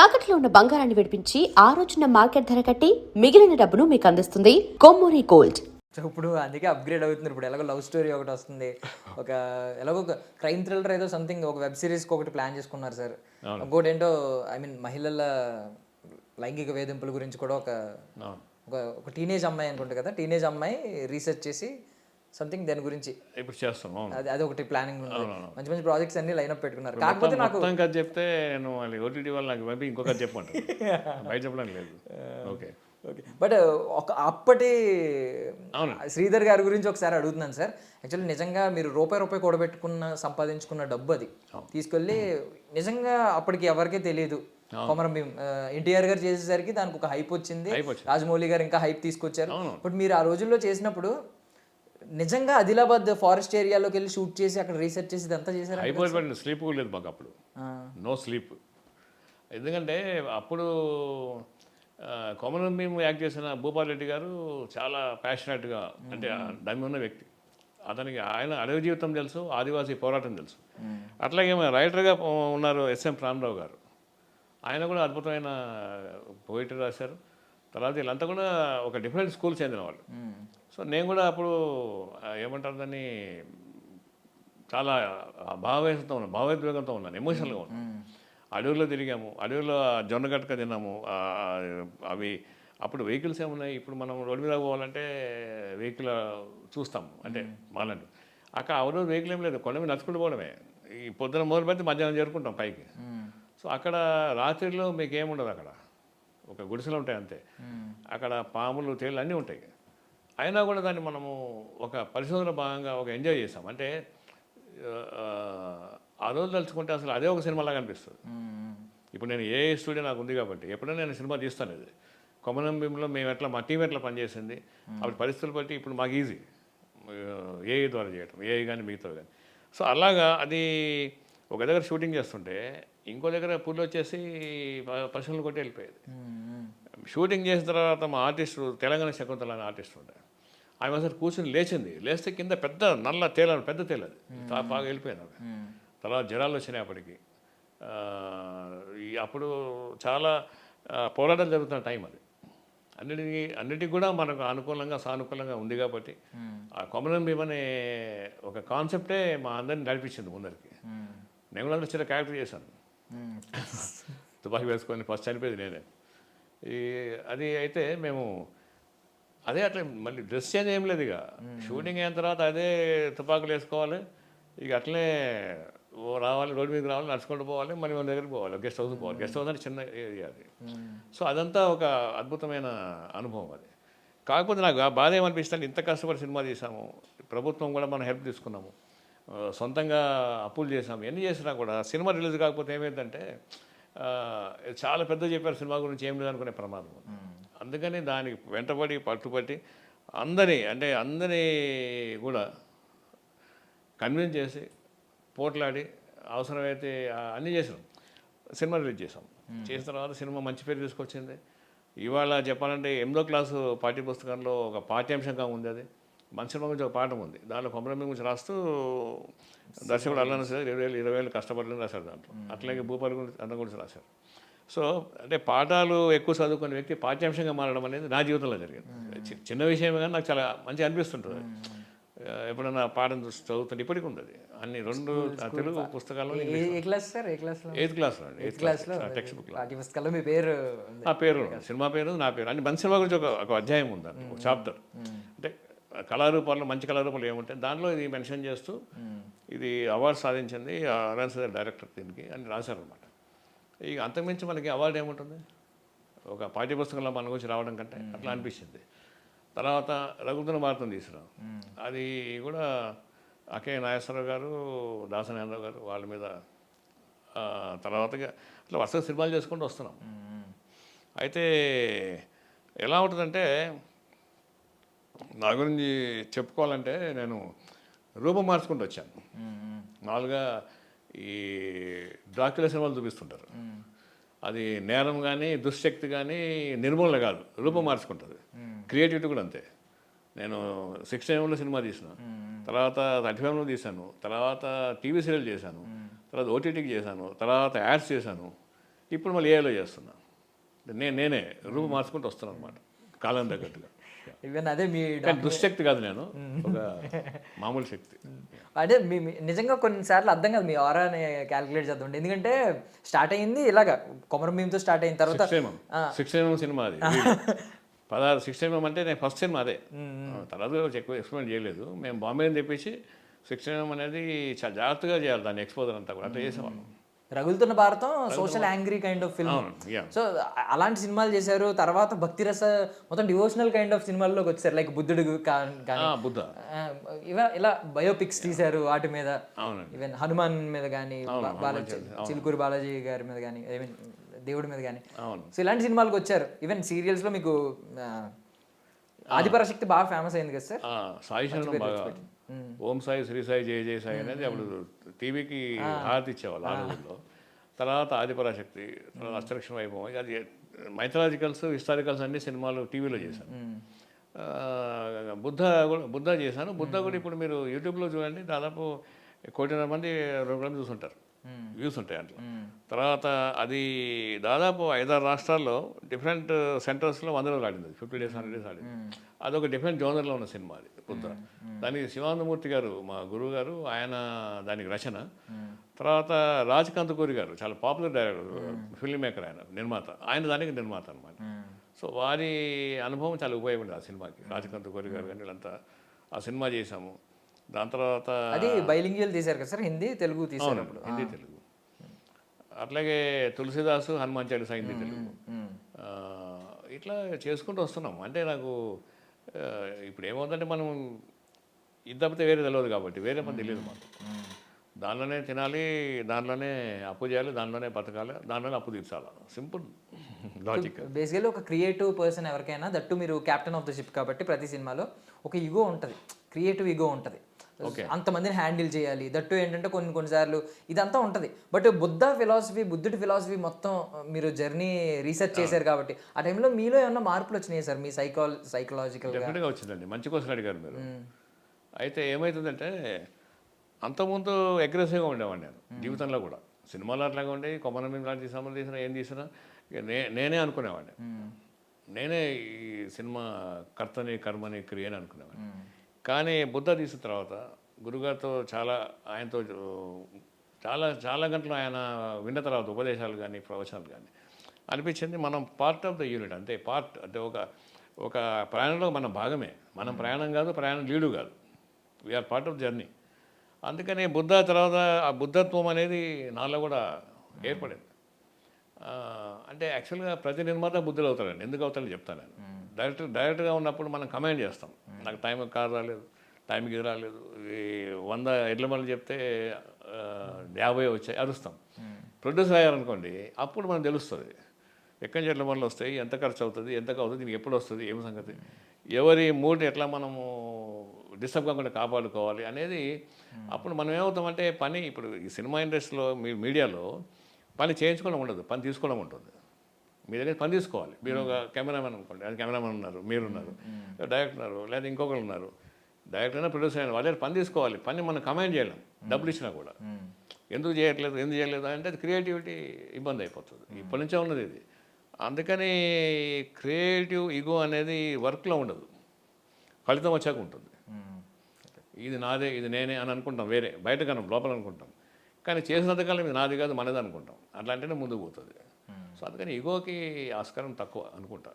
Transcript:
తాకట్లో ఉన్న బంగారాన్ని విడిపించి ఆ రోజున మార్కెట్ ధర కట్టి మిగిలిన డబ్బును మీకు అందిస్తుంది కొమ్మూరి గోల్డ్. సో ఇప్పుడు అందుకే అప్గ్రేడ్ అవుతున్నారు. ఇప్పుడు ఎలాగో లవ్ స్టోరీ ఒకటి వస్తుంది, ఒక ఎలాగో ఒక క్రైమ్ థ్రిల్లర్ ఏదో సంథింగ్ ఒక వెబ్ సిరీస్కి ఒకటి ప్లాన్ చేసుకున్నారు సార్. ఇంకోటి ఏంటో మహిళల లైంగిక వేధింపుల గురించి కూడా ఒక ఒక ఒక టీనేజ్ అమ్మాయి అనుకుంటా కదా, టీనేజ్ అమ్మాయి రీసెర్చ్ చేసి సంథింగ్ దాని గురించి ఇప్పుడు చేస్తాం. అది ఒకటి ప్లానింగ్ ఉంది. మంచి మంచి ప్రాజెక్ట్స్ అన్ని లైన్అప్ పెట్టుకున్నారు. కాకపోతే నాకు కథ చెప్తే నేను మళ్ళీ ఓటీటీ వాళ్ళు నాకు పంపి ఇంకొక చెప్పంటారు, బయట చెప్పడం లేదు. ఓకే ఓకే, బట్ ఒక అప్పటి శ్రీధర్ గారి గురించి ఒకసారి అడుగుతున్నాను సార్. యాక్చువల్లీ నిజంగా మీరు రూపాయి సంపాదించుకున్న డబ్బు అది తీసుకెళ్ళి నిజంగా అప్పటికి ఎవరికీ తెలియదు. కొమరం భీం ఎన్టీఆర్ గారు చేసేసరికి దానికి ఒక హైప్ వచ్చింది, రాజమౌళి గారు ఇంకా హైప్ తీసుకొచ్చారు. బట్ మీరు ఆ రోజుల్లో చేసినప్పుడు నిజంగా ఆదిలాబాద్ ఫారెస్ట్ ఏరియాలోకి వెళ్ళి షూట్ చేసి అక్కడ రీసెర్చ్ చేసి ఇదంతా చేశారు. అయిపోయి స్లీప్ కూడా లేదు మాకు అప్పుడు, నో స్లీప్. ఎందుకంటే అప్పుడు కొమరం భీం యాక్ట్ చేసిన భూపాల్ రెడ్డి గారు చాలా ప్యాషనెట్గా, అంటే దమ్మి ఉన్న వ్యక్తి. అతనికి ఆయన అడవి జీవితం తెలుసు, ఆదివాసీ పోరాటం తెలుసు. అట్లాగే రైటర్గా ఉన్నారు ఎస్ఎం ప్రాణరావు గారు, ఆయన కూడా అద్భుతమైన పోయిటరీ రాశారు. తర్వాత వీళ్ళంతా కూడా ఒక డిఫరెంట్ స్కూల్ చెందిన వాళ్ళు. సో నేను కూడా అప్పుడు ఏమంటారు దాన్ని, చాలా భావోద్వేగంతో ఉన్నాను, ఎమోషనల్గా ఉన్నాను. అడవుల్లో తిరిగాము, అడవుల్లో జొన్న గట్క తిన్నాము. అవి అప్పుడు వెహికల్స్ ఏమున్నాయి, ఇప్పుడు మనం రోడ్డు మీద పోవాలంటే వెహికల్ చూస్తాము, అంటే మాలండి. అక్కడ ఆ రోజు వెహికల్ ఏం లేదు, కొండ మీద నడుచుకుంటూ పోవడమే. ఈ పొద్దున మొదలు పెడితే మధ్యాహ్నం చేరుకుంటాం పైకి. సో అక్కడ రాత్రిలో మీకు ఏముండదు, అక్కడ ఒక గుడిసెలు ఉంటాయి అంతే. అక్కడ పాములు తేళ్ళు అన్నీ ఉంటాయి. అయినా కూడా దాన్ని మనము ఒక పరిశోధన భాగంగా ఒక ఎంజాయ్ చేస్తాం. అంటే ఆ రోజు తలుచుకుంటే అసలు అదే ఒక సినిమాలాగా అనిపిస్తుంది. ఇప్పుడు నేను ఏ స్టూడియో నాకు ఉంది కాబట్టి ఎప్పుడైనా నేను సినిమా తీస్తాను. ఇది కొమరం భీంలో మేము ఎట్లా, మా టీం ఎట్లా పనిచేసింది, అప్పుడు పరిస్థితులు బట్టి ఇప్పుడు మాకు ఈజీ ఏఐ ద్వారా చేయటం, ఏఐ కానీ మిగతా కానీ. సో అలాగా అది ఒక దగ్గర షూటింగ్ చేస్తుంటే ఇంకో దగ్గర పుల్లు వచ్చేసి పశువులు కొట్టి వెళ్ళిపోయేది. షూటింగ్ చేసిన తర్వాత మా ఆర్టిస్టు, తెలంగాణ శకుంతల అనే ఆర్టిస్ట్ ఉండే, ఆమె అసలు కూర్చుని లేస్తే కింద పెద్ద నల్ల తేలది, పెద్ద తేలది బాగా వెళ్ళిపోయింది ఆమె. తర్వాత జ్వరాలు వచ్చినాయి అప్పటికి. అప్పుడు చాలా పోరాటాలు జరుగుతున్న టైం అది. అన్నిటికీ కూడా మనకు అనుకూలంగా సానుకూలంగా ఉంది కాబట్టి ఆ కొమరం భీం అనే ఒక కాన్సెప్టే మా అందరిని నడిపించింది ముందరికి. నేను కూడా చిన్న క్యారెక్టర్ చేశాను, తుపాకీ వేసుకొని ఫస్ట్ చనిపోయేది నేనే. అది అయితే మేము అదే అట్లా మళ్ళీ డ్రెస్ చేంజ్ ఏం లేదు. ఇక షూటింగ్ అయిన తర్వాత అదే తుపాకులు వేసుకోవాలి, ఇక అట్లే రావాలి, రోడ్డు మీదకి రావాలి, నడుచుకుంటూ పోవాలి, మళ్ళీ మన దగ్గరికి పోవాలి, గెస్ట్ హౌస్కి పోవాలి. గెస్ట్ హౌస్ అంటే చిన్న ఏరియా అది. సో అదంతా ఒక అద్భుతమైన అనుభవం అది. కాకపోతే నాకు బాధ ఏమనిపిస్తుంది, ఇంత కష్టపడి సినిమా తీసాము, ప్రభుత్వం కూడా మనం హెల్ప్ తీసుకున్నాము, సొంతంగా అప్పులు చేసాము, ఎన్ని చేసినా కూడా సినిమా రిలీజ్ కాకపోతే ఏమైందంటే చాలా పెద్ద చెప్పారు సినిమా గురించి, ఏం లేదనుకునే ప్రమాదం. అందుకని దానికి వెంటబడి పట్టుబట్టి అందరినీ కూడా కన్విన్స్ చేసి పోట్లాడి అవసరమైతే అన్నీ చేసినాం, సినిమా రిలీజ్ చేసాం. చేసిన తర్వాత సినిమా మంచి పేరు తీసుకొచ్చింది. ఇవాళ చెప్పాలంటే 8వ క్లాసు పాఠ్య పుస్తకంలో ఒక పాఠ్యాంశంగా ఉంది. అది మన సినిమా గురించి ఒక పాఠం ఉంది, దాంట్లో కొమరం భీం గురించి రాస్తూ దర్శకుడు అల్లాన సార్ 20,000 కష్టపడలేని రాశారు దాంట్లో. అట్లాగే భూపాల్ గురించి అందరి గురించి రాశారు. సో అంటే పాఠాలు ఎక్కువ చదువుకునే వ్యక్తి పాఠ్యాంశంగా మారడం అనేది నా జీవితంలో జరిగింది. చిన్న విషయమే కానీ నాకు చాలా మంచిగా అనిపిస్తుంటుంది. ఎప్పుడన్నా పాఠం చదువుతుంటే ఇప్పటికీ ఉంది అది. అన్ని 2 తెలుగు పుస్తకాల్లో 8th క్లాస్లో టెక్స్ట్ బుక్ నా పేరు, సినిమా పేరు, నా పేరు, అన్ని మంచి సినిమా గురించి ఒక అధ్యాయం ఉంది, ఒక చాప్టర్. అంటే కళారూపాల్లో మంచి కళారూపాలు ఏముంటాయి దాంట్లో ఇది మెన్షన్ చేస్తూ ఇది అవార్డు సాధించింది అరవింద్ సార్ డైరెక్టర్ దీనికి అని రాశారనమాట. ఇక అంతకుమించి మనకి అవార్డు ఏముంటుంది ఒక పాఠ్యపుస్తకంలో మన గురించి రావడం కంటే, అట్లా అనిపించింది. తర్వాత రఘువీర భారతం తీసినాం, అది కూడా అకే నాగేశ్వరరావు గారు, దాసనారాయణరావు గారు వాళ్ళ మీద. తర్వాతగా అట్లా వరుసగా సినిమాలు చేసుకుంటూ వస్తున్నాం. అయితే ఎలా ఉంటుందంటే నా గురించి చెప్పుకోవాలంటే నేను రూపం మార్చుకుంటూ వచ్చాను. మామూలుగా ఈ డ్రాక్యులా సినిమాలు చూపిస్తుంటారు, అది నేరం కానీ దుశ్శక్తి కానీ నిర్మూలన కాదు, రూపం మార్చుకుంటుంది. క్రియేటివిటీ కూడా అంతే. నేను 16 సినిమా తీసిన తర్వాత 35 తీశాను, తర్వాత టీవీ సీరియల్ చేశాను, తర్వాత ఓటీటీకి చేశాను, తర్వాత యాడ్స్ చేశాను. ఇప్పుడు మళ్ళీ ఏఐలో చేస్తున్నా. నేనే రూపు మార్చుకుంటూ వస్తున్నాను అనమాట కాలం తగ్గట్టుగా. ఈవెన్ అదే మీ కానీ దుశ్శక్తి కాదు, నేను ఒక మామూలు శక్తి. అదే నిజంగా కొన్నిసార్లు అర్థం కాదు మీ ఆరాని క్యాలిక్యులేట్ చేద్దాం. ఎందుకంటే స్టార్ట్ అయ్యింది ఇలాగా కొమరం భీమ్తో స్టార్ట్ అయిన తర్వాత 6mm సినిమా అది. 6mm అంటే నేను ఫస్ట్ సినిమా అదే. తర్వాత ఎక్కువ ఎక్స్పెరిమెంట్ చేయలేదు. మేము బాంబేని తెప్పించి 6mm అనేది చాలా జాగ్రత్తగా చేయాలి దాన్ని, ఎక్స్పోజర్ అంతా కూడా అట్లా చేసేవాళ్ళం. Ragulutunna Bharatam social angry kind of film. So అలాంటి సినిమాలు చేశారు. తర్వాత భక్తి రస మొత్తం డివోషనల్ కైండ్ ఆఫ్ సినిమాల్లోకి వచ్చారు. లైక్ బుద్ధుడు బుద్ధ ఇలా బయోపిక్స్ తీశారు వాటి మీద. ఈవెన్ హనుమాన్ మీద కానీ, చిలుకూరి బాలాజీ గారి మీద కానీ, ఐ మీన్ దేవుడి మీద కానీ. సో ఇలాంటి సినిమాలకు వచ్చారు. ఈవెన్ సీరియల్స్లో మీకు ఆదిపరాశక్తి బాగా ఫేమస్ అయింది కదా సార్. సాయి శరణం బాగా, ఓం సాయి, శ్రీ సాయి, జయ జయ సాయి అనేది అప్పుడు టీవీకి హారతి ఇచ్చేవాళ్ళు ఆ రోజుల్లో. తర్వాత ఆదిపరాశక్తి, తర్వాత అష్టలక్ష్మి వైభవం, అది మైథలాజికల్స్, హిస్టారికల్స్ అన్ని సినిమాలు టీవీలో చేశాను. బుద్ధ చేశాను. బుద్ధ కూడా ఇప్పుడు మీరు యూట్యూబ్లో చూడండి, దాదాపు 1,00,00,000 మంది 2 గంటలు చూస్తుంటారు, వ్యూస్ ఉంటాయి అట్లా. తర్వాత అది దాదాపు 5-6 రాష్ట్రాల్లో డిఫరెంట్ సెంటర్స్లో 100 రోజులు ఆడింది, 50 days 100 days ఆడింది. అదొక డిఫరెంట్ జోనర్లో ఉన్న సినిమా అది బుద్ధ. దానికి శివానందమూర్తి గారు మా గురువు గారు, ఆయన దానికి రచన. తర్వాత రాజ్ కందుకూరి గారు చాలా పాపులర్ డైరెక్టర్, ఫిల్మ్ మేకర్, ఆయన నిర్మాత, ఆయన దానికి నిర్మాత అనమాట. సో వారి అనుభవం చాలా ఉపయోగపడింది ఆ సినిమాకి. రాజ్ కందుకూరి గారు కానీ వీళ్ళంతా ఆ సినిమా చేశాము. దాని తర్వాత అది బైలింగ్యువల్ తీశారు కదా సార్, హిందీ తెలుగు తీశారు. హిందీ తెలుగు. అట్లాగే తులసిదాసు, హనుమాన్ చాలీసా హిందీ తెలుగు, ఇట్లా చేసుకుంటూ వస్తున్నాం. అంటే నాకు ఇప్పుడు ఏమవుతుందంటే మనం ఇది తప్పితే వేరే తెలియదు కాబట్టి, వేరే పని తెలియదు మాకు. దానిలోనే తినాలి, దానిలోనే అప్పు చేయాలి, దానిలోనే బతకాలి, దానిలోనే అప్పు తీర్చాలి. Simple logic. బేసికల్లీ ఒక క్రియేటివ్ పర్సన్ ఎవరికైనా, దట్టు మీరు క్యాప్టెన్ ఆఫ్ ద షిప్ కాబట్టి ప్రతి సినిమాలో ఒక ఈగో ఉంటుంది, క్రియేటివ్ ఈగో ఉంటుంది. అంతమందిని హ్యాండిల్ చేయాలి. దట్టు ఏంటంటే కొన్నిసార్లు ఇదంతా ఉంటుంది. బట్ బుద్ధుడి ఫిలాసఫీ మొత్తం మీరు జర్నీ రీసెర్చ్ చేశారు కాబట్టి ఆ టైంలో మీలో ఏమన్నా మార్పులు వచ్చినాయి సార్? మీ సైకలాజికల్గా డెఫినెట్గా వచ్చిందండి. మంచి క్వశ్చన్ అడిగారు మీరు. అయితే ఏమవుతుందంటే అంతకుముందు అగ్రెసివ్గా ఉండేవాడిని నేను జీవితంలో కూడా. సినిమాలో అట్లాగా ఉండే, కొమరం భీమ్ లాంటి సినిమాలు తీసినా ఏం తీసినా నేనే అనుకునేవాడిని. నేనే ఈ సినిమా కర్తని, కర్మని, క్రియని అనుకునేవాడిని. కానీ బుద్ధ తీసిన తర్వాత గురుగారితో ఆయనతో చాలా గంటలు ఆయన విన్న తర్వాత ఉపదేశాలు కానీ, ప్రవచనాలు కానీ అనిపించింది మనం పార్ట్ ఆఫ్ ద యూనిట్. అంటే ఒక ప్రయాణంలో మన భాగమే. మనం ప్రయాణం కాదు, ప్రయాణం లీడు కాదు, వీఆర్ పార్ట్ ఆఫ్ జర్నీ. అందుకని బుద్ధ తర్వాత ఆ బుద్ధత్వం అనేది నాలో కూడా ఏర్పడింది. అంటే యాక్చువల్గా ప్రతి నిర్మాత బుద్ధులు అవుతాడండి. ఎందుకు అవుతాడని చెప్తాను నేను. డైరెక్ట్గా ఉన్నప్పుడు మనం కమాండ్ చేస్తాం. నాకు టైంకి కారు రాలేదు, టైంకి ఇది రాలేదు, 100 ఎడ్ల బండ్లు చెప్తే 50 వచ్చాయి అరుస్తాం. ప్రొడ్యూసర్ అయ్యారనుకోండి, అప్పుడు మనకు తెలుస్తుంది ఎక్కడి నుంచి ఎడ్ల బండ్లు వస్తాయి, ఎంత ఖర్చు అవుతుంది, ఎంత అవుతుంది, దీనికి ఎప్పుడు వస్తుంది, ఏమి సంగతి, ఎవరి మూడ్ ఎట్లా మనము డిస్టర్బ్ కాకుండా కాపాడుకోవాలి అనేది. అప్పుడు మనం ఏమవుతామంటే పని, ఇప్పుడు ఈ సినిమా ఇండస్ట్రీలో, మీడియాలో పని చేయించుకోవడం ఉండదు, పని తీసుకోవడం ఉంటుంది. మీ దగ్గర పని తీసుకోవాలి. మీరు ఒక కెమెరామెన్ అనుకోండి, అది కెమెరామెన్ ఉన్నారు, మీరున్నారు, డైరెక్టర్ ఉన్నారు, లేదా ఇంకొకరు ఉన్నారు, డైరెక్టర్ అయినా ప్రొడ్యూసర్ అయినా, వాళ్ళ పని తీసుకోవాలి. పని మనం కమాండ్ చేయలేం డబ్బులు ఇచ్చినా కూడా. ఎందుకు చేయట్లేదు అంటే అది క్రియేటివిటీ ఇబ్బంది అయిపోతుంది. ఇప్పటి నుంచే ఉన్నది ఇది. అందుకని క్రియేటివ్ ఈగో అనేది వర్క్లో ఉండదు, ఫలితం వచ్చాక ఉంటుంది. ఇది నాదే, ఇది నేనే అని అనుకుంటాం, వేరే బయట కన్నా లోపల అనుకుంటాం. కానీ చేసినంతకాలం ఇది నాది కాదు, మనది అనుకుంటాం. అట్లా అంటేనే ముందుకు పోతుంది. సో అందుకని ఈగోకి ఆస్కారం తక్కువ అనుకుంటా.